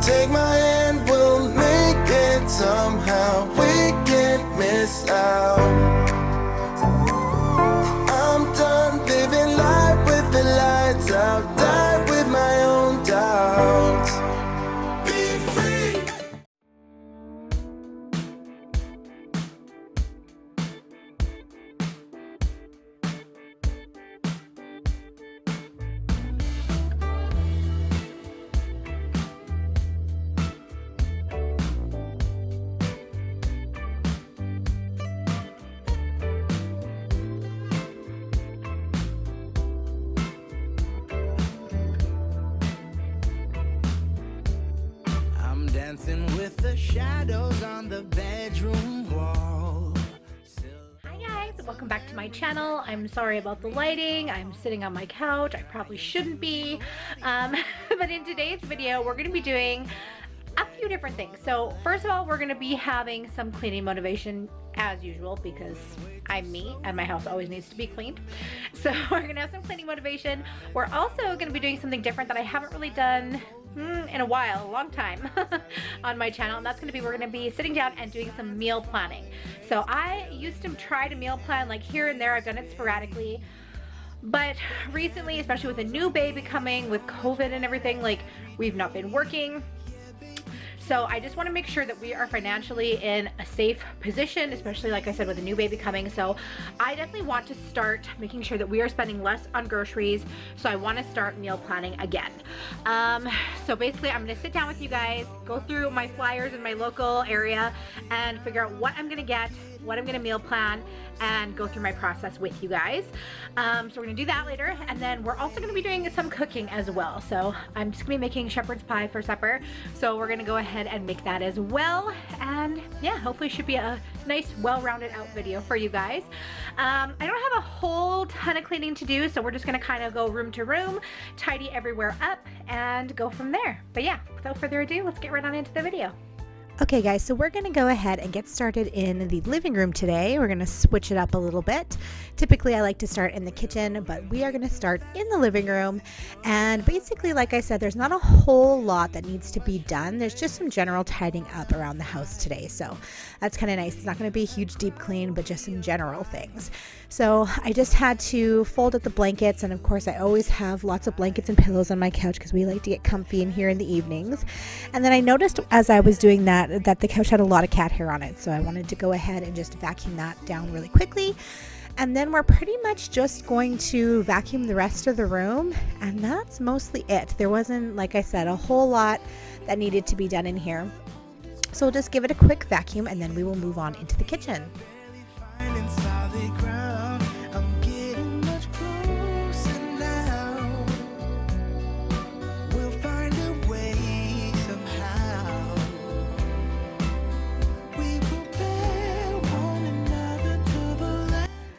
Take my hand, we'll make it somehow. We can't miss out. I'm done living life with the lights out. Die with my own doubts. Be free. Dancing with the shadows on the bedroom wall. Hi guys, welcome back to my channel. I'm sorry about the lighting. I'm sitting on my couch. I probably shouldn't be. But in today's video, we're going to be doing a few different things. So first of all, we're going to be having some cleaning motivation as usual because I'm me and my house always needs to be cleaned. So we're going to have some cleaning motivation. We're also going to be doing something different that I haven't really done in a while, a long time on my channel, and that's going to be, we're going to be sitting down and doing some meal planning. So I used to try to meal plan like here and there. I've done it sporadically, but recently, especially with a new baby coming with COVID and everything, like we've not been working. So I just want to make sure that we are financially in a safe position, especially like I said with a new baby coming. So I definitely want to start making sure that we are spending less on groceries. So I want to start meal planning again. So basically I'm going to sit down with you guys, go through my flyers in my local area and figure out what I'm going to get, what I'm going to meal plan, and go through my process with you guys. So we're going to do that later, and then we're also going to be doing some cooking as well. So I'm just going to be making shepherd's pie for supper, so we're going to go ahead and make that as well. And yeah, hopefully it should be a nice well-rounded out video for you guys. I don't have a whole ton of cleaning to do, so we're just going to kind of go room to room, tidy everywhere up, and go from there. But yeah, without further ado, let's get right on into the video. Okay guys, so we're going to go ahead and get started in the living room today. We're going to switch it up a little bit. Typically I like to start in the kitchen, but we are going to start in the living room. And basically, like I said, there's not a whole lot that needs to be done. There's just some general tidying up around the house today. So that's kind of nice. It's not going to be a huge deep clean, but just some general things. So I just had to fold up the blankets, and of course I always have lots of blankets and pillows on my couch because we like to get comfy in here in the evenings. And then I noticed as I was doing that the couch had a lot of cat hair on it, so I wanted to go ahead and just vacuum that down really quickly. And then we're pretty much just going to vacuum the rest of the room, and that's mostly it. There wasn't, like I said, a whole lot that needed to be done in here. So we'll just give it a quick vacuum and then we will move on into the kitchen.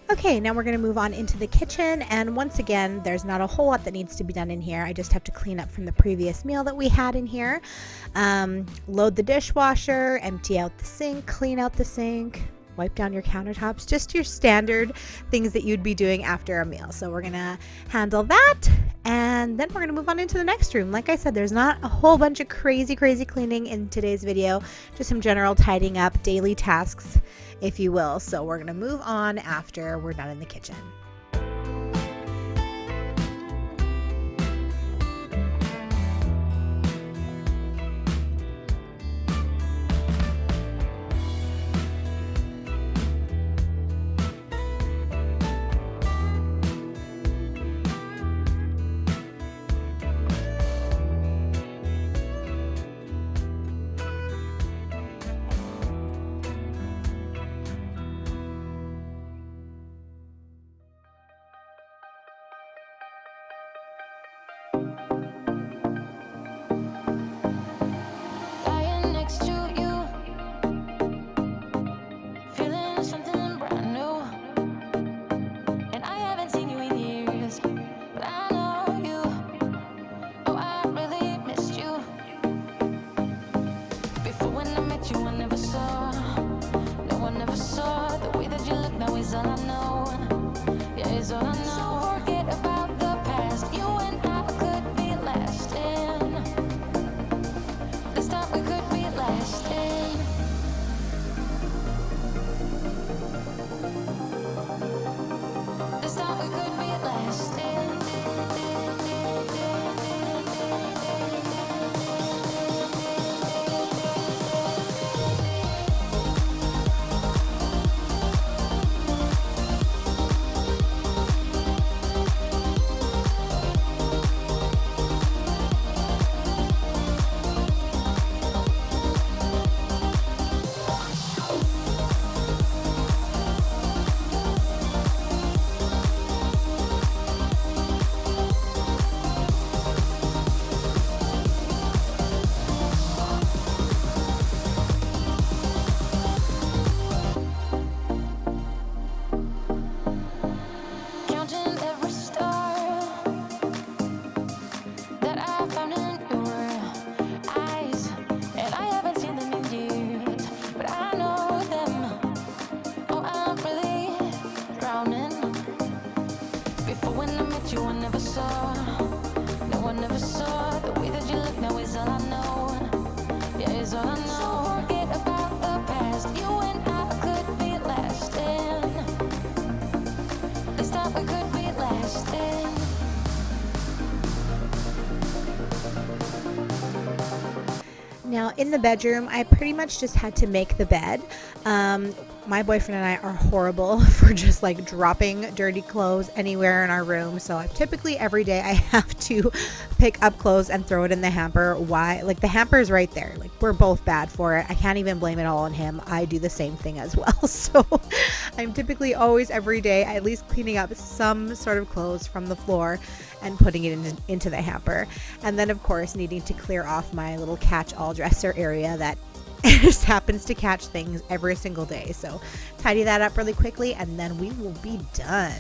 Okay, now we're going to move on into the kitchen, and once again, there's not a whole lot that needs to be done in here. I just have to clean up from the previous meal that we had in here. Load the dishwasher, empty out the sink, clean out the sink, wipe down your countertops, just your standard things that you'd be doing after a meal. So we're going to handle that, and then we're going to move on into the next room. Like I said, there's not a whole bunch of crazy cleaning in today's video, just some general tidying up, daily tasks, if you will. So we're going to move on after we're done in the kitchen. Now in the bedroom, I pretty much just had to make the bed. My boyfriend and I are horrible for just like dropping dirty clothes anywhere in our room. So typically every day I have to pick up clothes and throw it in the hamper. Why? Like the hamper is right there. Like we're both bad for it. I can't even blame it all on him. I do the same thing as well. So I'm typically always every day at least cleaning up some sort of clothes from the floor and putting it into the hamper. And then of course needing to clear off my little catch-all dresser area that just happens to catch things every single day. So tidy that up really quickly and then we will be done.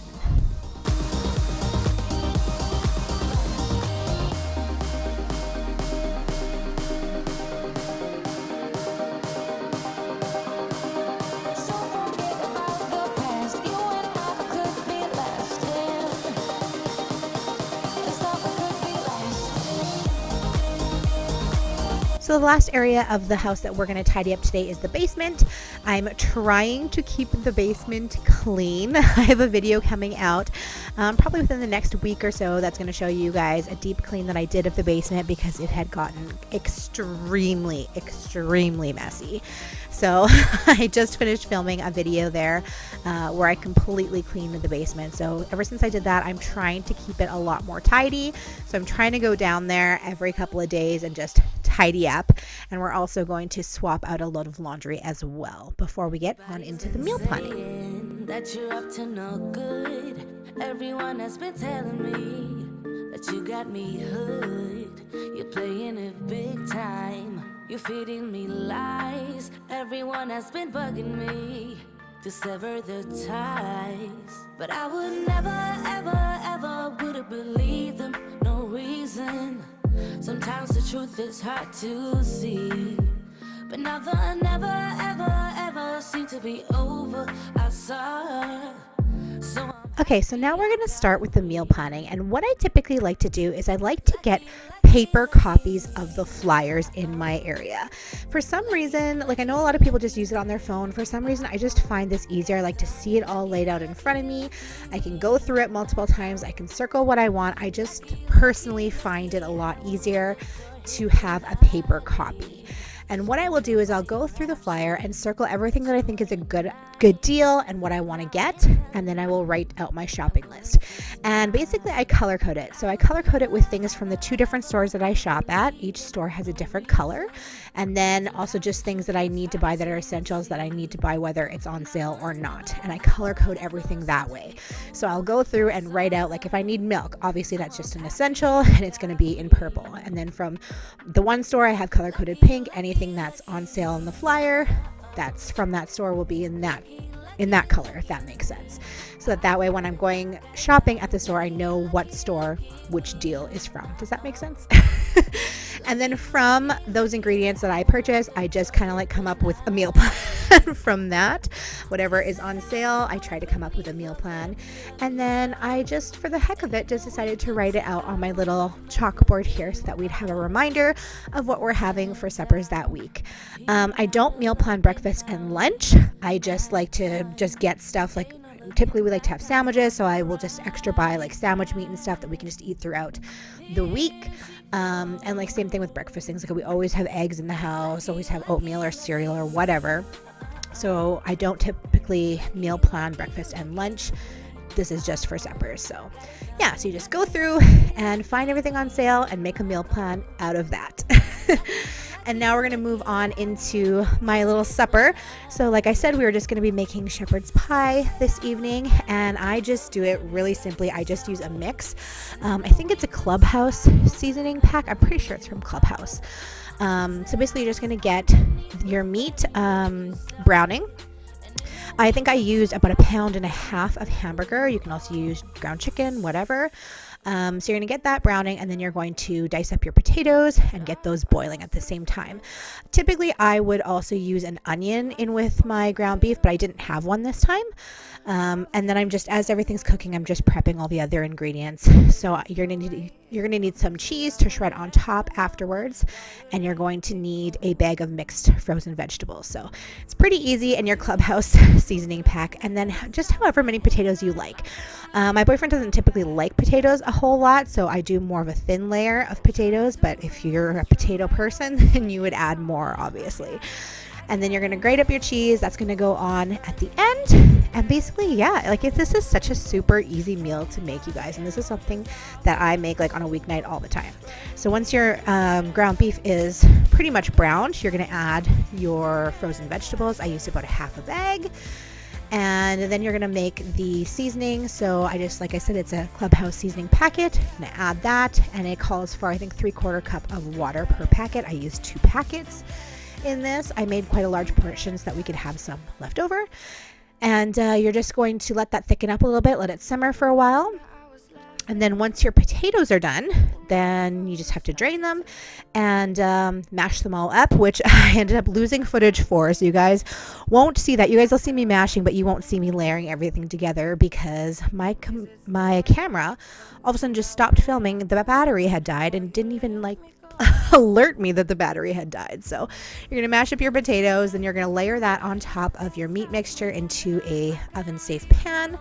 So the last area of the house that we're going to tidy up today is the basement. I'm trying to keep the basement clean. I have a video coming out probably within the next week or so that's going to show you guys a deep clean that I did of the basement because it had gotten extremely messy. So I just finished filming a video there where I completely cleaned the basement. So ever since I did that, I'm trying to keep it a lot more tidy. So I'm trying to go down there every couple of days and just tidy up. And we're also going to swap out a load of laundry as well before we get on into the meal planning. That you're up to no good. Everyone has been telling me that you got me hooked. You're playing it big time. You're feeding me lies. Everyone has been bugging me to sever the ties. But I would never would have believed them. No reason. Sometimes the truth is hard to see. But now the never seem to be over. I saw. Okay, so now we're going to start with the meal planning. And what I typically like to do is I like to get paper copies of the flyers in my area. For some reason, like I know a lot of people just use it on their phone. For some reason, I just find this easier. I like to see it all laid out in front of me. I can go through it multiple times. I can circle what I want. I just personally find it a lot easier to have a paper copy. And what I will do is I'll go through the flyer and circle everything that I think is a good deal and what I want to get, and then I will write out my shopping list. And basically I color code it. So I color code it with things from the 2 different stores that I shop at. Each store has a different color. And then also just things that I need to buy that are essentials that I need to buy whether it's on sale or not. And I color code everything that way. So I'll go through and write out, like if I need milk, obviously that's just an essential and it's going to be in purple. And then from the one store I have color coded pink. Anything that's on sale on the flyer that's from that store will be in that color, if that makes sense. So that way when I'm going shopping at the store, I know what store which deal is from. Does that make sense? And then from those ingredients that I purchase, I just kind of like come up with a meal plan from that. Whatever is on sale, I try to come up with a meal plan. And then I just, for the heck of it, just decided to write it out on my little chalkboard here so that we'd have a reminder of what we're having for suppers that week. I don't meal plan breakfast and lunch. I just like to just get stuff like typically we like to have sandwiches, so I will just extra buy like sandwich meat and stuff that we can just eat throughout the week. And like same thing with breakfast things, like we always have eggs in the house, always have oatmeal or cereal or whatever. So I don't typically meal plan breakfast and lunch. This is just for suppers. So yeah, so you just go through and find everything on sale and make a meal plan out of that. And now we're going to move on into my little supper. So like I said, we were just going to be making shepherd's pie this evening, and I just do it really simply. I just use a mix. I think it's a Clubhouse seasoning pack. I'm pretty sure it's from Clubhouse. So basically you're just going to get your meat browning. I think I used about 1.5 pounds of hamburger. You can also use ground chicken, whatever. So you're going to get that browning, and then you're going to dice up your potatoes and get those boiling at the same time. Typically, I would also use an onion in with my ground beef, but I didn't have one this time. And then I'm just, as everything's cooking, I'm just prepping all the other ingredients. So you're going you're going to need some cheese to shred on top afterwards, and you're going to need a bag of mixed frozen vegetables. So it's pretty easy in your Clubhouse seasoning pack, and then just however many potatoes you like. My boyfriend doesn't typically like potatoes a whole lot, so I do more of a thin layer of potatoes, but if you're a potato person, then you would add more, obviously. And then you're going to grate up your cheese. That's going to go on at the end. And basically, yeah, like this is such a super easy meal to make, you guys. And this is something that I make like on a weeknight all the time. So once your ground beef is pretty much browned, you're going to add your frozen vegetables. I used about a half a bag. And then you're going to make the seasoning. So I just, like I said, it's a Clubhouse seasoning packet. I'm going to add that. And it calls for, I think, 3/4 cup of water per packet. I used 2 packets. In this, I made quite a large portion so that we could have some left over. And you're just going to let that thicken up a little bit, let it simmer for a while. And then once your potatoes are done, then you just have to drain them and mash them all up, which I ended up losing footage for. So you guys won't see that. You guys will see me mashing, but you won't see me layering everything together because my camera all of a sudden just stopped filming. The battery had died and didn't even like alert me that the battery had died. So you're going to mash up your potatoes, and you're going to layer that on top of your meat mixture into a oven safe pan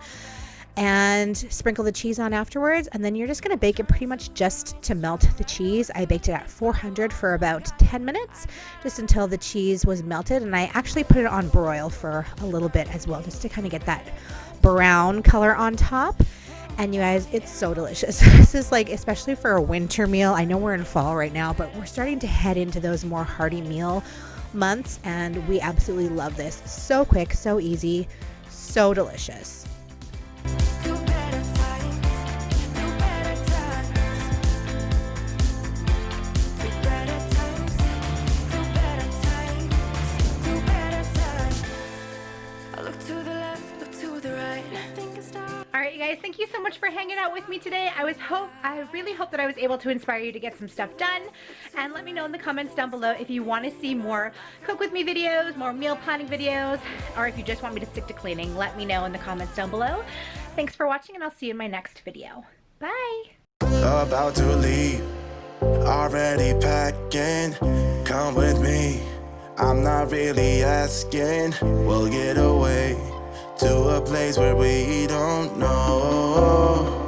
and sprinkle the cheese on afterwards. And then you're just going to bake it pretty much just to melt the cheese. I baked it at 400 for about 10 minutes, just until the cheese was melted. And I actually put it on broil for a little bit as well, just to kind of get that brown color on top. And you guys, it's so delicious. This is like, especially for a winter meal. I know we're in fall right now, but we're starting to head into those more hearty meal months, and we absolutely love this. So quick, so easy, so delicious. You guys, thank you so much for hanging out with me today. I really hope that I was able to inspire you to get some stuff done. And let me know in the comments down below if you want to see more cook with me videos, more meal planning videos, or if you just want me to stick to cleaning. Let me know in the comments down below. Thanks for watching, and I'll see you in my next video. Bye. About to leave, already packing. Come with me, I'm not really asking. We'll get away to a place where we don't know.